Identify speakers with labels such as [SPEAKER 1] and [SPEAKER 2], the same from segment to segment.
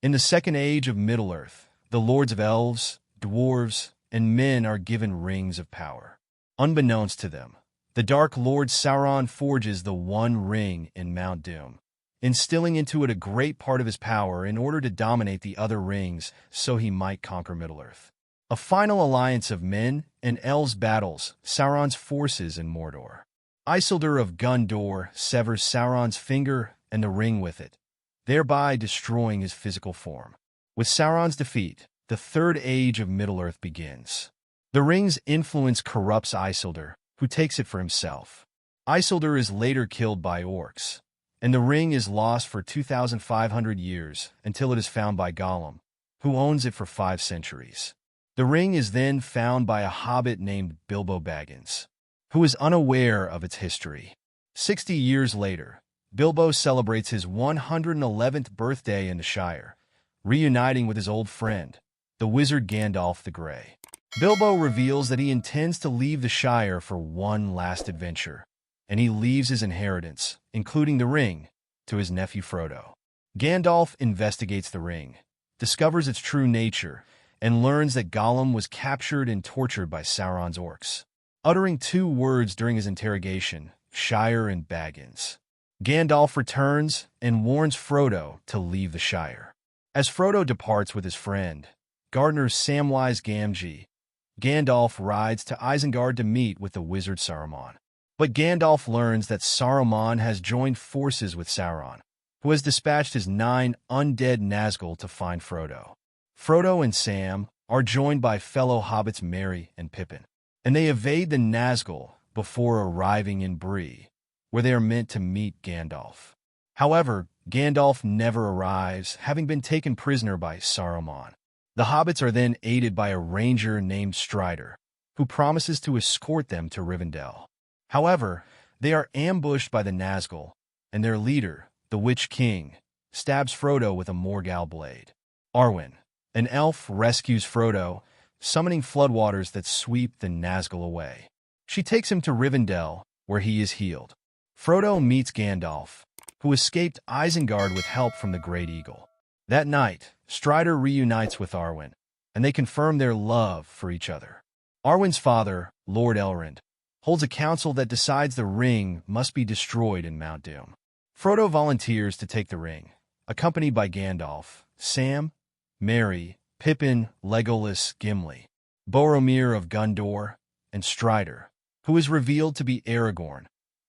[SPEAKER 1] In the Second Age of Middle-earth, the lords of elves, dwarves, and men are given rings of power. Unbeknownst to them, the Dark Lord Sauron forges the One Ring in Mount Doom, instilling into it a great part of his power in order to dominate the other rings so he might conquer Middle-earth. A final alliance of men and elves battles Sauron's forces in Mordor. Isildur of Gondor severs Sauron's finger and the ring with it, thereby destroying his physical form. With Sauron's defeat, the Third Age of Middle-earth begins. The ring's influence corrupts Isildur, who takes it for himself. Isildur is later killed by orcs, and the ring is lost for 2,500 years until it is found by Gollum, who owns it for 5 centuries. The ring is then found by a hobbit named Bilbo Baggins, who is unaware of its history. 60 years later, Bilbo celebrates his 111th birthday in the Shire, reuniting with his old friend, the wizard Gandalf the Grey. Bilbo reveals that he intends to leave the Shire for one last adventure, and he leaves his inheritance, including the ring, to his nephew Frodo. Gandalf investigates the ring, discovers its true nature, and learns that Gollum was captured and tortured by Sauron's orcs. Uttering 2 words during his interrogation, Shire and Baggins, Gandalf returns and warns Frodo to leave the Shire. As Frodo departs with his friend, gardener Samwise Gamgee, Gandalf rides to Isengard to meet with the wizard Saruman. But Gandalf learns that Saruman has joined forces with Sauron, who has dispatched his 9 undead Nazgul to find Frodo. Frodo and Sam are joined by fellow hobbits Merry and Pippin, and they evade the Nazgul before arriving in Bree, where they are meant to meet Gandalf. However, Gandalf never arrives, having been taken prisoner by Saruman. The hobbits are then aided by a ranger named Strider, who promises to escort them to Rivendell. However, they are ambushed by the Nazgul, and their leader, the Witch King, stabs Frodo with a Morgul blade. Arwen, an elf, rescues Frodo, summoning floodwaters that sweep the Nazgul away. She takes him to Rivendell, where he is healed. Frodo meets Gandalf, who escaped Isengard with help from the Great Eagle. That night, Strider reunites with Arwen, and they confirm their love for each other. Arwen's father, Lord Elrond, holds a council that decides the ring must be destroyed in Mount Doom. Frodo volunteers to take the ring, accompanied by Gandalf, Sam, Merry, Pippin, Legolas, Gimli, Boromir of Gondor, and Strider, who is revealed to be Aragorn,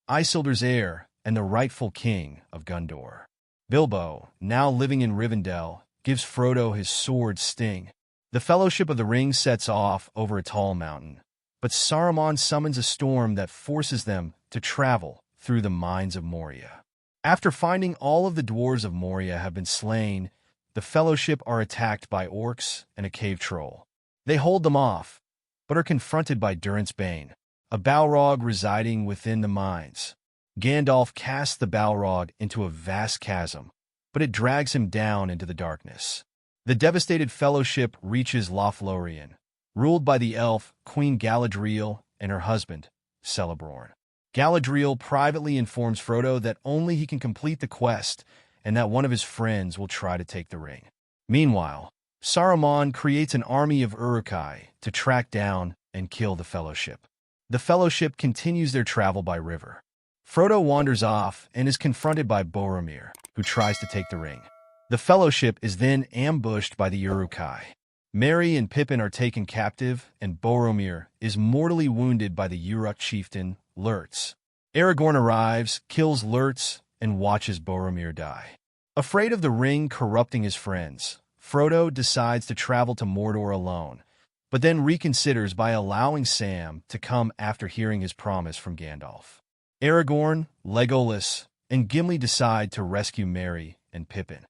[SPEAKER 1] Isildur's heir and the rightful king of Gondor. Bilbo, now living in Rivendell, gives Frodo his sword Sting. The Fellowship of the Ring sets off over a tall mountain, but Saruman summons a storm that forces them to travel through the mines of Moria. After finding all of the dwarves of Moria have been slain, the Fellowship are attacked by orcs and a cave troll. They hold them off, but are confronted by Durrance Bane, a Balrog residing within the mines. Gandalf casts the Balrog into a vast chasm, but it drags him down into the darkness. The devastated Fellowship reaches Lothlorien, ruled by the elf Queen Galadriel and her husband, Celeborn. Galadriel privately informs Frodo that only he can complete the quest and that one of his friends will try to take the ring. Meanwhile, Saruman creates an army of Uruk-hai to track down and kill the Fellowship. The Fellowship continues their travel by river. Frodo wanders off and is confronted by Boromir, who tries to take the ring. The Fellowship is then ambushed by the Uruk-hai. Merry and Pippin are taken captive, and Boromir is mortally wounded by the Uruk chieftain, Lurtz. Aragorn arrives, kills Lurtz, and watches Boromir die. Afraid of the ring corrupting his friends, Frodo decides to travel to Mordor alone, but then reconsiders by allowing Sam to come after hearing his promise from Gandalf. Aragorn, Legolas, and Gimli decide to rescue Merry and Pippin.